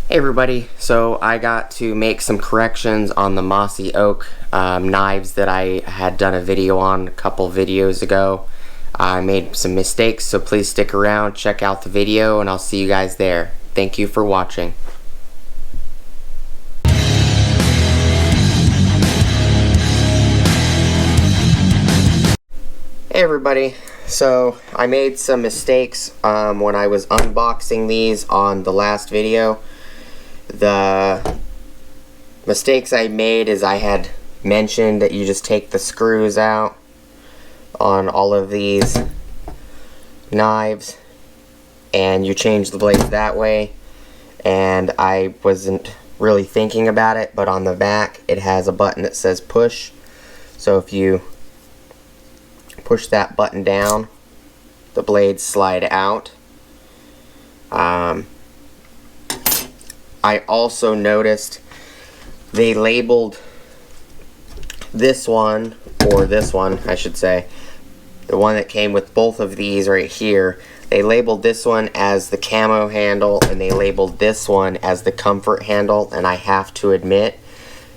Hey everybody, so I got to make some corrections on the Mossy oak knives that I had done a video on a couple videos ago. I made some mistakes, so please stick around, check out the video, and I'll see you guys there. Thank you for watching. Hey everybody, so I made some mistakes when I was unboxing these on the last video. The mistakes I made is I had mentioned that you just take the screws out on all of these knives and you change the blades that way, and I wasn't really thinking about it, but on the back it has a button that says push, so if you push that button down the blades slide out. I also noticed they labeled this one, or this one I should say, the one that came with both of these right here, they labeled this one as the camo handle and they labeled this one as the comfort handle, and I have to admit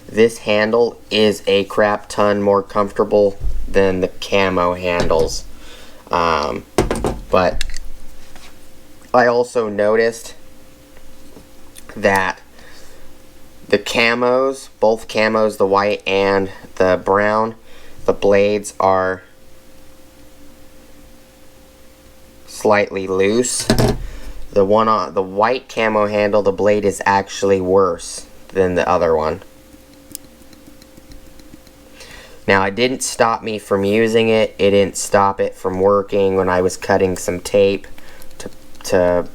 this handle is a crap ton more comfortable than the camo handles. But I also noticed that the camos, both camos, the white and the brown, the blades are slightly loose. The one on the white camo handle, the blade is actually worse than the other one. Now, it didn't stop me from using it. It didn't stop it from working when I was cutting some tape to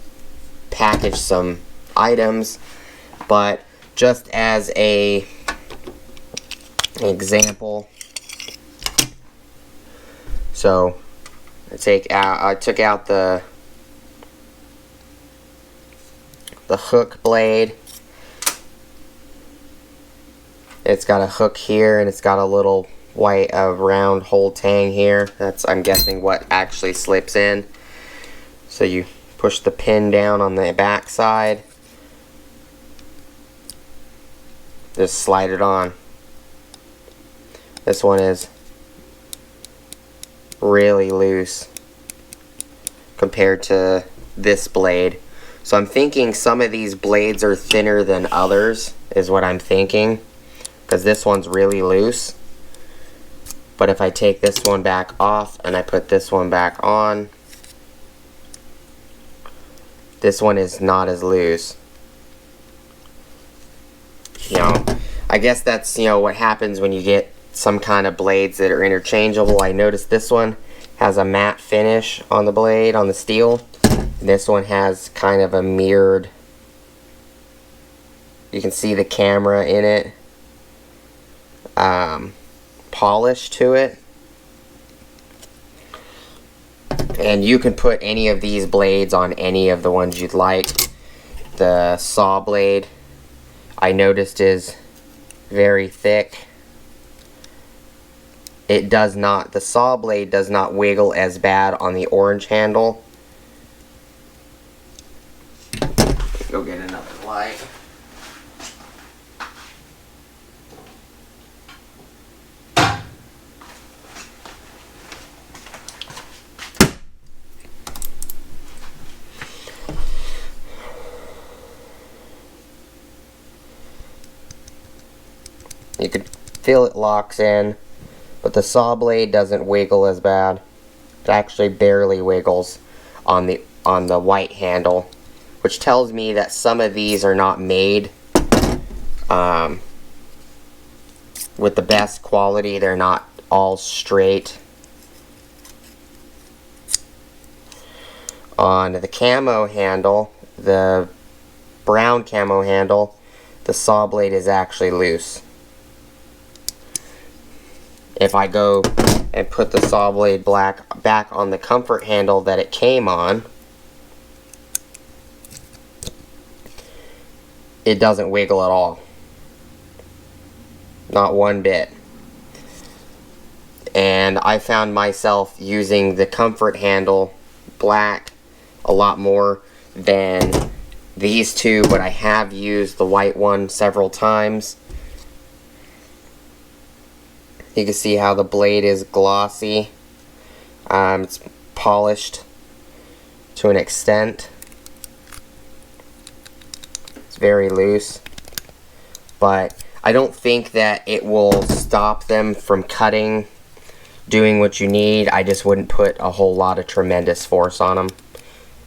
package some items, but just as an example, so I took out the hook blade. It's got a hook here and it's got a little white round hole tang here. That's, I'm guessing, what actually slips in. So you push the pin down on the back side, just slide it on. This one is really loose compared to this blade, so I'm thinking some of these blades are thinner than others is what I'm thinking, because this one's really loose. But if I take this one back off and I put this one back on, this one is not as loose. You know, I guess that's, you know, what happens when you get some kind of blades that are interchangeable. I noticed this one has a matte finish on the blade, on the steel. And this one has kind of a mirrored, you can see the camera in it, polish to it. And you can put any of these blades on any of the ones you'd like. The saw blade, I noticed, is very thick. It does not, the saw blade does not wiggle as bad on the orange handle. Go get another light. You can feel it locks in, but the saw blade doesn't wiggle as bad. It actually barely wiggles on the white handle, which tells me that some of these are not made with the best quality. They're not all straight. On the camo handle, the brown camo handle, the saw blade is actually loose. If I go and put the saw blade back on the comfort handle that it came on, it doesn't wiggle at all. Not one bit. And I found myself using the comfort handle black a lot more than these two, but I have used the white one several times. You can see how the blade is glossy. It's polished to an extent. It's very loose, but I don't think that it will stop them from cutting, doing what you need. I just wouldn't put a whole lot of tremendous force on them.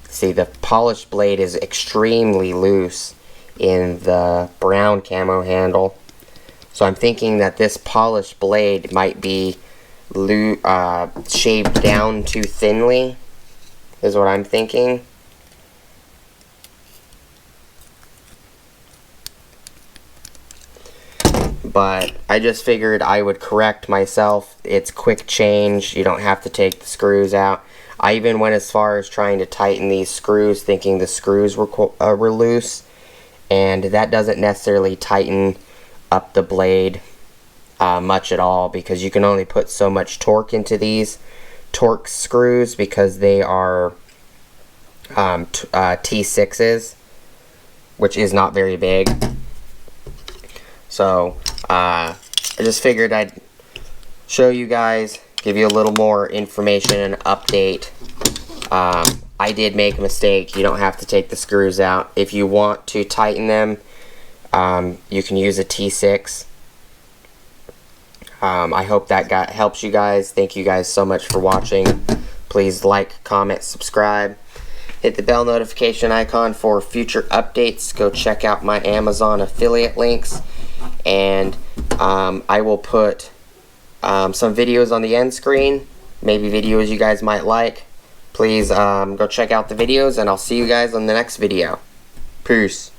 See, the polished blade is extremely loose in the brown camo handle. So I'm thinking that this polished blade might be shaved down too thinly, is what I'm thinking. But I just figured I would correct myself. It's quick change. You don't have to take the screws out. I even went as far as trying to tighten these screws, thinking the screws were loose. And that doesn't necessarily tighten up the blade much at all, because you can only put so much torque into these Torx screws because they are T6s, which is not very big. So I just figured I'd show you guys, give you a little more information and update. I did make a mistake. You don't have to take the screws out. If you want to tighten them, you can use a T6. I hope that helps you guys. Thank you guys so much for watching. Please like, comment, subscribe. Hit the bell notification icon for future updates. Go check out my Amazon affiliate links. And I will put some videos on the end screen. Maybe videos you guys might like. Please go check out the videos, and I'll see you guys on the next video. Peace.